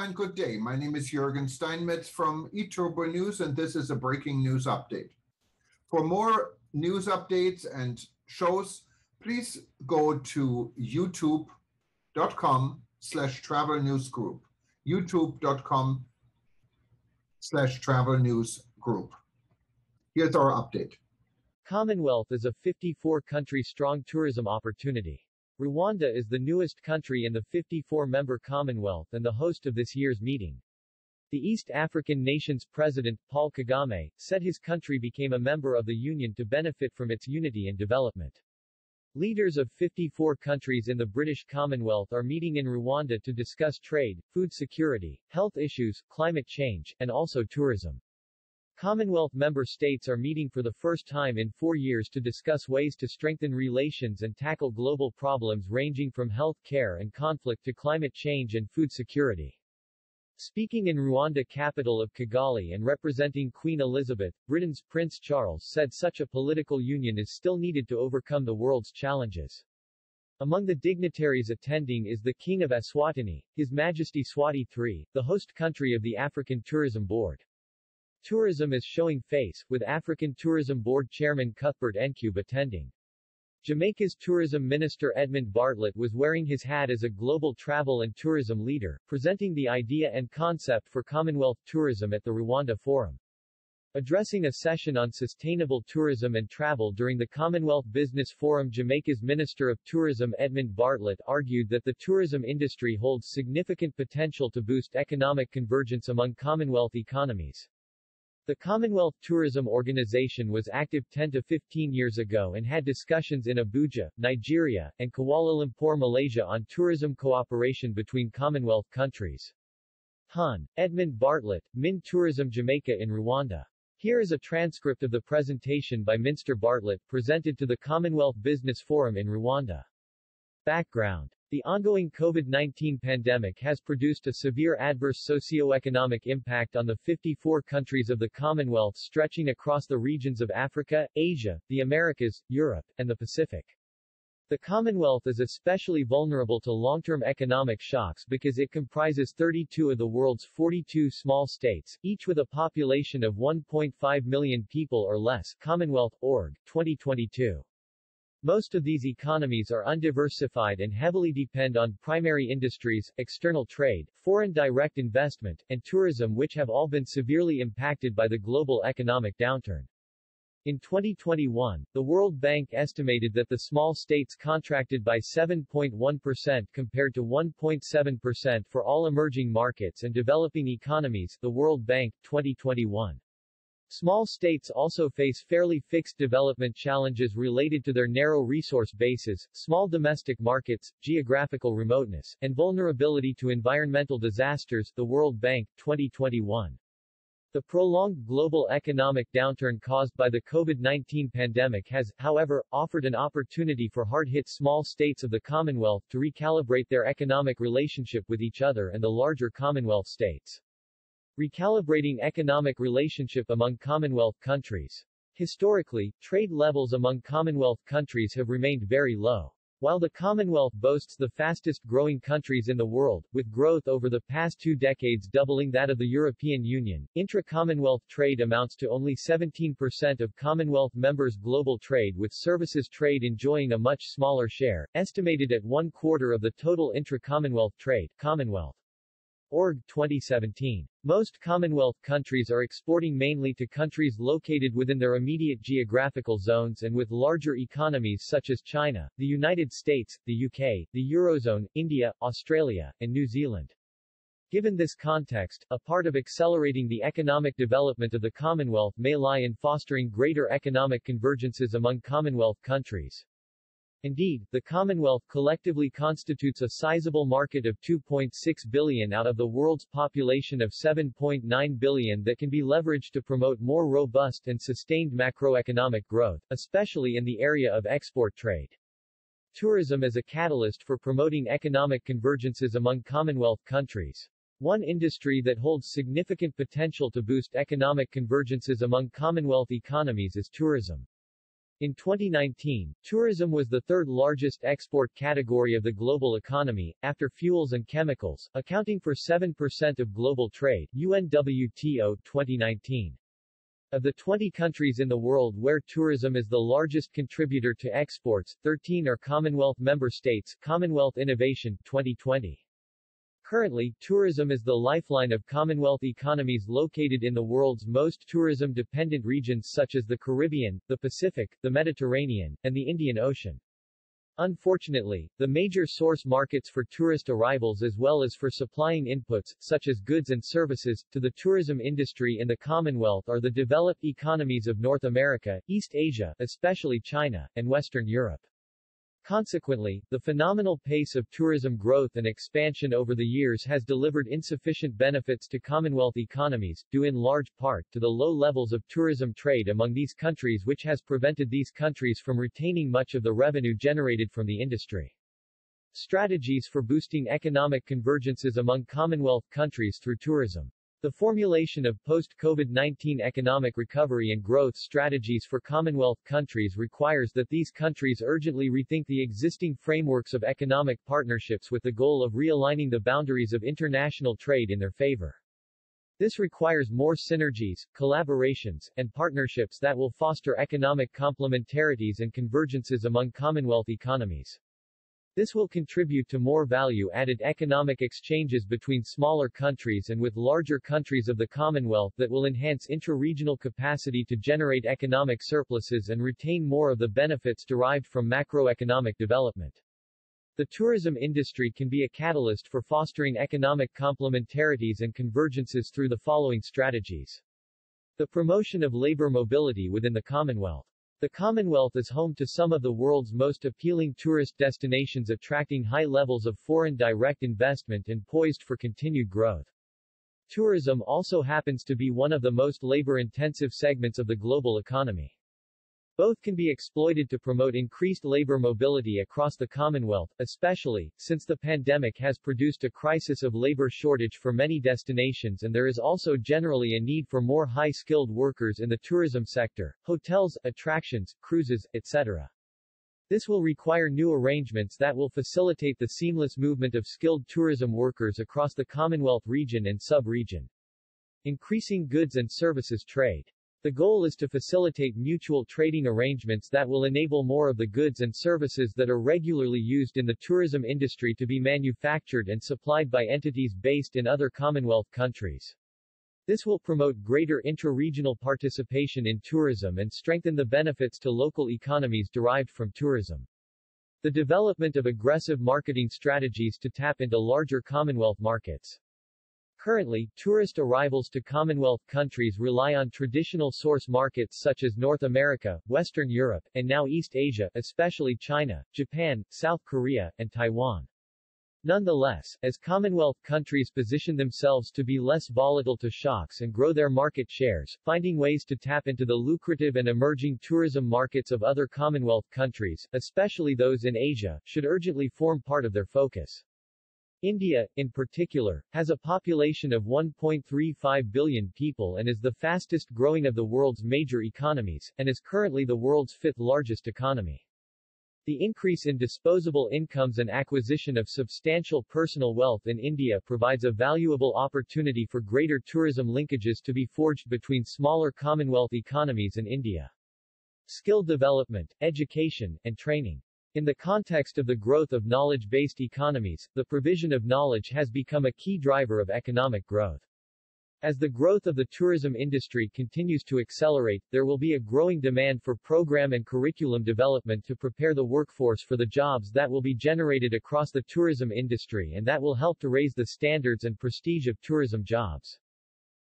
and good day. My name is Jürgen Steinmetz from eTurboNews, and this is a breaking news update. For more news updates and shows, please go to youtube.com/travel news group. youtube.com/travel news group. Here's our update. Commonwealth is a 54-country strong tourism opportunity. Rwanda is the newest country in the 54-member Commonwealth and the host of this year's meeting. The East African nation's president, Paul Kagame, said his country became a member of the Union to benefit from its unity and development. Leaders of 54 countries in the British Commonwealth are meeting in Rwanda to discuss trade, food security, health issues, climate change, and also tourism. Commonwealth member states are meeting for the first time in 4 years to discuss ways to strengthen relations and tackle global problems ranging from health care and conflict to climate change and food security. Speaking in Rwanda capital of Kigali and representing Queen Elizabeth, Britain's Prince Charles said such a political union is still needed to overcome the world's challenges. Among the dignitaries attending is the King of Eswatini, His Majesty Swati III, the host country of the African Tourism Board. Tourism is showing face, with African Tourism Board Chairman Cuthbert Ncube attending. Jamaica's Tourism Minister Edmund Bartlett was wearing his hat as a global travel and tourism leader, presenting the idea and concept for Commonwealth tourism at the Rwanda Forum. Addressing a session on sustainable tourism and travel during the Commonwealth Business Forum, Jamaica's Minister of Tourism Edmund Bartlett argued that the tourism industry holds significant potential to boost economic convergence among Commonwealth economies. The Commonwealth Tourism Organization was active 10 to 15 years ago and had discussions in Abuja, Nigeria, and Kuala Lumpur, Malaysia on tourism cooperation between Commonwealth countries. Hon. Edmund Bartlett, Min Tourism Jamaica in Rwanda. Here is a transcript of the presentation by Mr. Bartlett, presented to the Commonwealth Business Forum in Rwanda. Background. The ongoing COVID-19 pandemic has produced a severe adverse socio-economic impact on the 54 countries of the Commonwealth stretching across the regions of Africa, Asia, the Americas, Europe, and the Pacific. The Commonwealth is especially vulnerable to long-term economic shocks because it comprises 32 of the world's 42 small states, each with a population of 1.5 million people or less. Commonwealth, org, 2022. Most of these economies are undiversified and heavily depend on primary industries, external trade, foreign direct investment, and tourism, which have all been severely impacted by the global economic downturn. In 2021, the World Bank estimated that the small states contracted by 7.1% compared to 1.7% for all emerging markets and developing economies. The World Bank, 2021. Small states also face fairly fixed development challenges related to their narrow resource bases, small domestic markets, geographical remoteness, and vulnerability to environmental disasters. The World Bank, 2021. The prolonged global economic downturn caused by the COVID-19 pandemic has, however, offered an opportunity for hard-hit small states of the Commonwealth to recalibrate their economic relationship with each other and the larger Commonwealth states. Recalibrating economic relationship among Commonwealth countries. Historically, trade levels among Commonwealth countries have remained very low. While the Commonwealth boasts the fastest-growing countries in the world, with growth over the past 2 decades doubling that of the European Union, intra-Commonwealth trade amounts to only 17% of Commonwealth members' global trade, with services trade enjoying a much smaller share, estimated at 1/4 of the total intra-Commonwealth trade. Commonwealth. Org, 2017. Most Commonwealth countries are exporting mainly to countries located within their immediate geographical zones and with larger economies such as China, the United States, the UK, the Eurozone, India, Australia, and New Zealand. Given this context, a part of accelerating the economic development of the Commonwealth may lie in fostering greater economic convergences among Commonwealth countries. Indeed, the Commonwealth collectively constitutes a sizable market of 2.6 billion out of the world's population of 7.9 billion that can be leveraged to promote more robust and sustained macroeconomic growth, especially in the area of export trade. Tourism as a catalyst for promoting economic convergences among Commonwealth countries. One industry that holds significant potential to boost economic convergences among Commonwealth economies is tourism. In 2019, tourism was the third largest export category of the global economy, after fuels and chemicals, accounting for 7% of global trade, UNWTO 2019. Of the 20 countries in the world where tourism is the largest contributor to exports, 13 are Commonwealth member states, Commonwealth Innovation 2020. Currently, tourism is the lifeline of Commonwealth economies located in the world's most tourism-dependent regions such as the Caribbean, the Pacific, the Mediterranean, and the Indian Ocean. Unfortunately, the major source markets for tourist arrivals as well as for supplying inputs, such as goods and services, to the tourism industry in the Commonwealth are the developed economies of North America, East Asia, especially China, and Western Europe. Consequently, the phenomenal pace of tourism growth and expansion over the years has delivered insufficient benefits to Commonwealth economies, due in large part to the low levels of tourism trade among these countries, which has prevented these countries from retaining much of the revenue generated from the industry. Strategies for boosting economic convergences among Commonwealth countries through tourism. The formulation of post-COVID-19 economic recovery and growth strategies for Commonwealth countries requires that these countries urgently rethink the existing frameworks of economic partnerships with the goal of realigning the boundaries of international trade in their favor. This requires more synergies, collaborations, and partnerships that will foster economic complementarities and convergences among Commonwealth economies. This will contribute to more value-added economic exchanges between smaller countries and with larger countries of the Commonwealth that will enhance intra-regional capacity to generate economic surpluses and retain more of the benefits derived from macroeconomic development. The tourism industry can be a catalyst for fostering economic complementarities and convergences through the following strategies. The promotion of labor mobility within the Commonwealth. The Commonwealth is home to some of the world's most appealing tourist destinations, attracting high levels of foreign direct investment and poised for continued growth. Tourism also happens to be one of the most labor-intensive segments of the global economy. Both can be exploited to promote increased labor mobility across the Commonwealth, especially since the pandemic has produced a crisis of labor shortage for many destinations, and there is also generally a need for more high-skilled workers in the tourism sector, hotels, attractions, cruises, etc. This will require new arrangements that will facilitate the seamless movement of skilled tourism workers across the Commonwealth region and sub-region. Increasing goods and services trade. The goal is to facilitate mutual trading arrangements that will enable more of the goods and services that are regularly used in the tourism industry to be manufactured and supplied by entities based in other Commonwealth countries. This will promote greater intra-regional participation in tourism and strengthen the benefits to local economies derived from tourism. The development of aggressive marketing strategies to tap into larger Commonwealth markets. Currently, tourist arrivals to Commonwealth countries rely on traditional source markets such as North America, Western Europe, and now East Asia, especially China, Japan, South Korea, and Taiwan. Nonetheless, as Commonwealth countries position themselves to be less volatile to shocks and grow their market shares, finding ways to tap into the lucrative and emerging tourism markets of other Commonwealth countries, especially those in Asia, should urgently form part of their focus. India, in particular, has a population of 1.35 billion people and is the fastest growing of the world's major economies, and is currently the world's fifth largest economy. The increase in disposable incomes and acquisition of substantial personal wealth in India provides a valuable opportunity for greater tourism linkages to be forged between smaller Commonwealth economies and India. Skill development, education, and training. In the context of the growth of knowledge-based economies, the provision of knowledge has become a key driver of economic growth. As the growth of the tourism industry continues to accelerate, there will be a growing demand for program and curriculum development to prepare the workforce for the jobs that will be generated across the tourism industry and that will help to raise the standards and prestige of tourism jobs.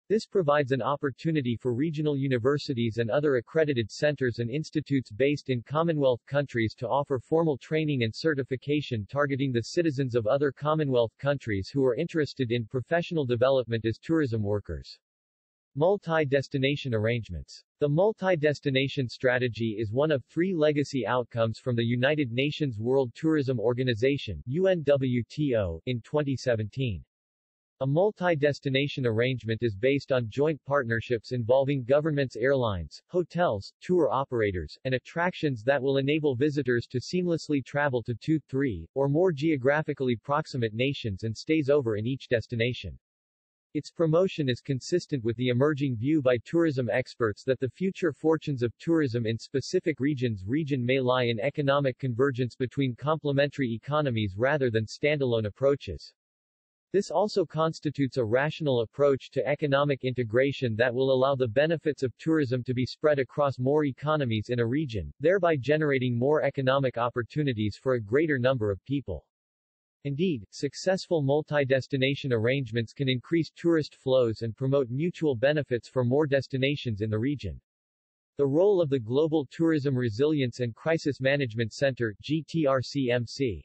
This provides an opportunity for regional universities and other accredited centers and institutes based in Commonwealth countries to offer formal training and certification targeting the citizens of other Commonwealth countries who are interested in professional development as tourism workers. Multi-destination arrangements. The multi-destination strategy is one of three legacy outcomes from the United Nations World Tourism Organization (UNWTO) in 2017. A multi-destination arrangement is based on joint partnerships involving governments, airlines, hotels, tour operators, and attractions that will enable visitors to seamlessly travel to 2, 3, or more geographically proximate nations and stays over in each destination. Its promotion is consistent with the emerging view by tourism experts that the future fortunes of tourism in specific regions may lie in economic convergence between complementary economies rather than standalone approaches. This also constitutes a rational approach to economic integration that will allow the benefits of tourism to be spread across more economies in a region, thereby generating more economic opportunities for a greater number of people. Indeed, successful multi-destination arrangements can increase tourist flows and promote mutual benefits for more destinations in the region. The role of the Global Tourism Resilience and Crisis Management Center, GTRCMC.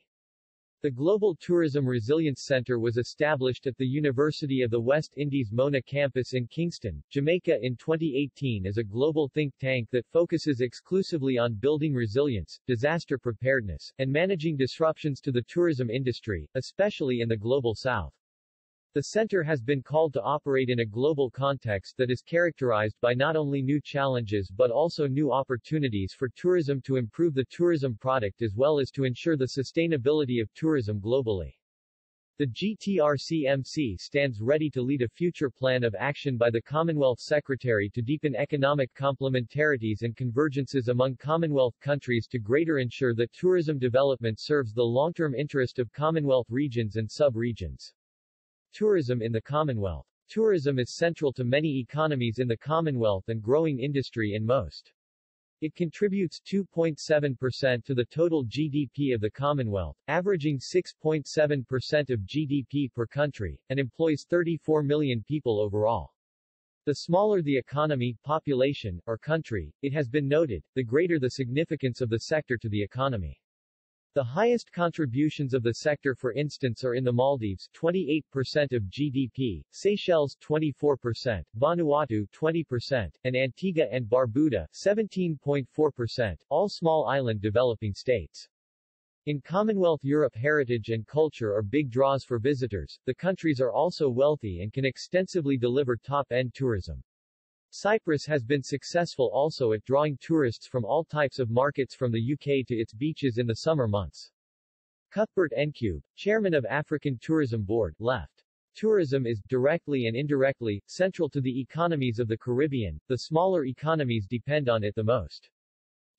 The Global Tourism Resilience Center was established at the University of the West Indies Mona campus in Kingston, Jamaica in 2018 as a global think tank that focuses exclusively on building resilience, disaster preparedness, and managing disruptions to the tourism industry, especially in the Global South. The center has been called to operate in a global context that is characterized by not only new challenges but also new opportunities for tourism to improve the tourism product as well as to ensure the sustainability of tourism globally. The GTRCMC stands ready to lead a future plan of action by the Commonwealth Secretary to deepen economic complementarities and convergences among Commonwealth countries to greater ensure that tourism development serves the long-term interest of Commonwealth regions and sub-regions. Tourism in the Commonwealth. Tourism is central to many economies in the Commonwealth and growing industry in most. It contributes 2.7% to the total GDP of the Commonwealth, averaging 6.7% of GDP per country, and employs 34 million people overall. The smaller the economy, population, or country, it has been noted, the greater the significance of the sector to the economy. The highest contributions of the sector for instance are in the Maldives 28% of GDP, Seychelles 24%, Vanuatu 20%, and Antigua and Barbuda 17.4%, all small island developing states. In Commonwealth Europe, heritage and culture are big draws for visitors. The countries are also wealthy and can extensively deliver top-end tourism. Cyprus has been successful also at drawing tourists from all types of markets from the UK to its beaches in the summer months. Cuthbert Ncube, chairman of African Tourism Board, left. Tourism is, directly and indirectly, central to the economies of the Caribbean. The smaller economies depend on it the most.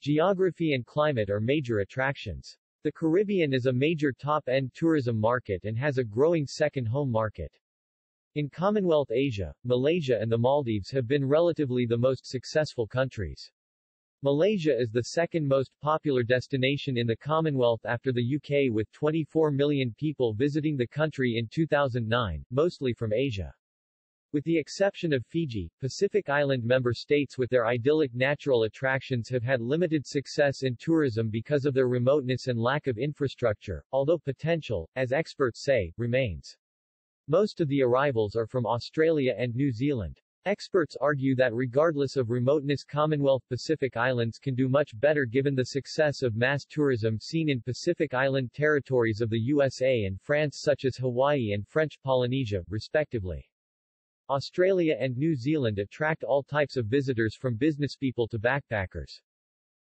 Geography and climate are major attractions. The Caribbean is a major top-end tourism market and has a growing second home market. In Commonwealth Asia, Malaysia and the Maldives have been relatively the most successful countries. Malaysia is the second most popular destination in the Commonwealth after the UK with 24 million people visiting the country in 2009, mostly from Asia. With the exception of Fiji, Pacific Island member states with their idyllic natural attractions have had limited success in tourism because of their remoteness and lack of infrastructure, although potential, as experts say, remains. Most of the arrivals are from Australia and New Zealand. Experts argue that regardless of remoteness, Commonwealth Pacific Islands can do much better given the success of mass tourism seen in Pacific Island territories of the USA and France such as Hawaii and French Polynesia, respectively. Australia and New Zealand attract all types of visitors from businesspeople to backpackers.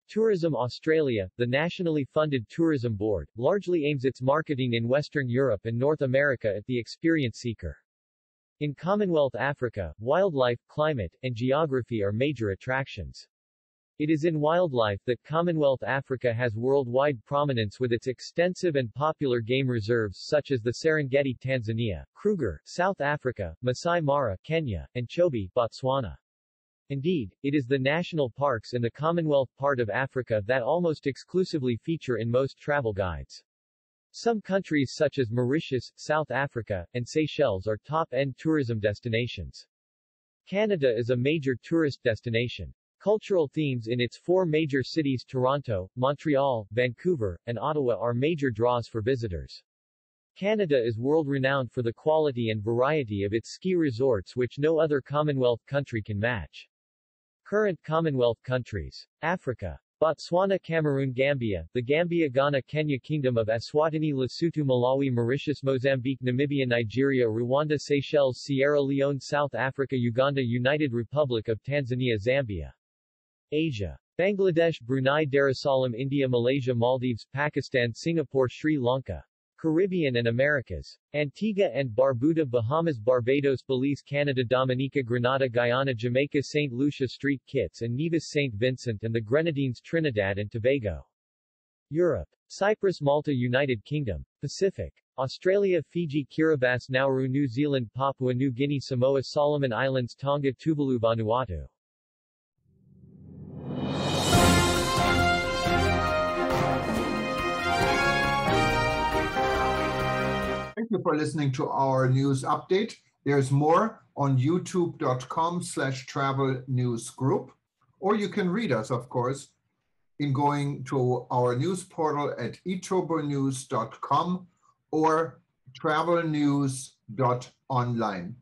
Tourism Australia, the nationally funded tourism board, largely aims its marketing in Western Europe and North America at the experience seeker. In Commonwealth Africa, wildlife, climate, and geography are major attractions. It is in wildlife that Commonwealth Africa has worldwide prominence with its extensive and popular game reserves such as the Serengeti, Tanzania, Kruger, South Africa, Masai Mara, Kenya, and Chobe, Botswana. Indeed, it is the national parks in the Commonwealth part of Africa that almost exclusively feature in most travel guides. Some countries such as Mauritius, South Africa, and Seychelles are top-end tourism destinations. Canada is a major tourist destination. Cultural themes in its four major cities Toronto, Montreal, Vancouver, and Ottawa are major draws for visitors. Canada is world-renowned for the quality and variety of its ski resorts which no other Commonwealth country can match. Current Commonwealth countries. Africa. Botswana, Cameroon, Gambia, the Gambia, Ghana, Kenya, Kingdom of Eswatini, Lesotho, Malawi, Mauritius, Mozambique, Namibia, Nigeria, Rwanda, Seychelles, Sierra Leone, South Africa, Uganda, United Republic of Tanzania, Zambia. Asia. Bangladesh, Brunei Darussalam, India, Malaysia, Maldives, Pakistan, Singapore, Sri Lanka. Caribbean and Americas. Antigua and Barbuda, Bahamas, Barbados, Belize, Canada, Dominica, Grenada, Guyana, Jamaica, St. Lucia, St. Kitts and Nevis, St. Vincent and the Grenadines, Trinidad and Tobago. Europe. Cyprus, Malta, United Kingdom. Pacific. Australia, Fiji, Kiribati, Nauru, New Zealand, Papua New Guinea, Samoa, Solomon Islands, Tonga, Tuvalu, Vanuatu. Thank you for listening to our news update. There's more on youtube.com/travel news group, or you can read us, of course, in going to our news portal at eTurboNews.com or travelnews.online.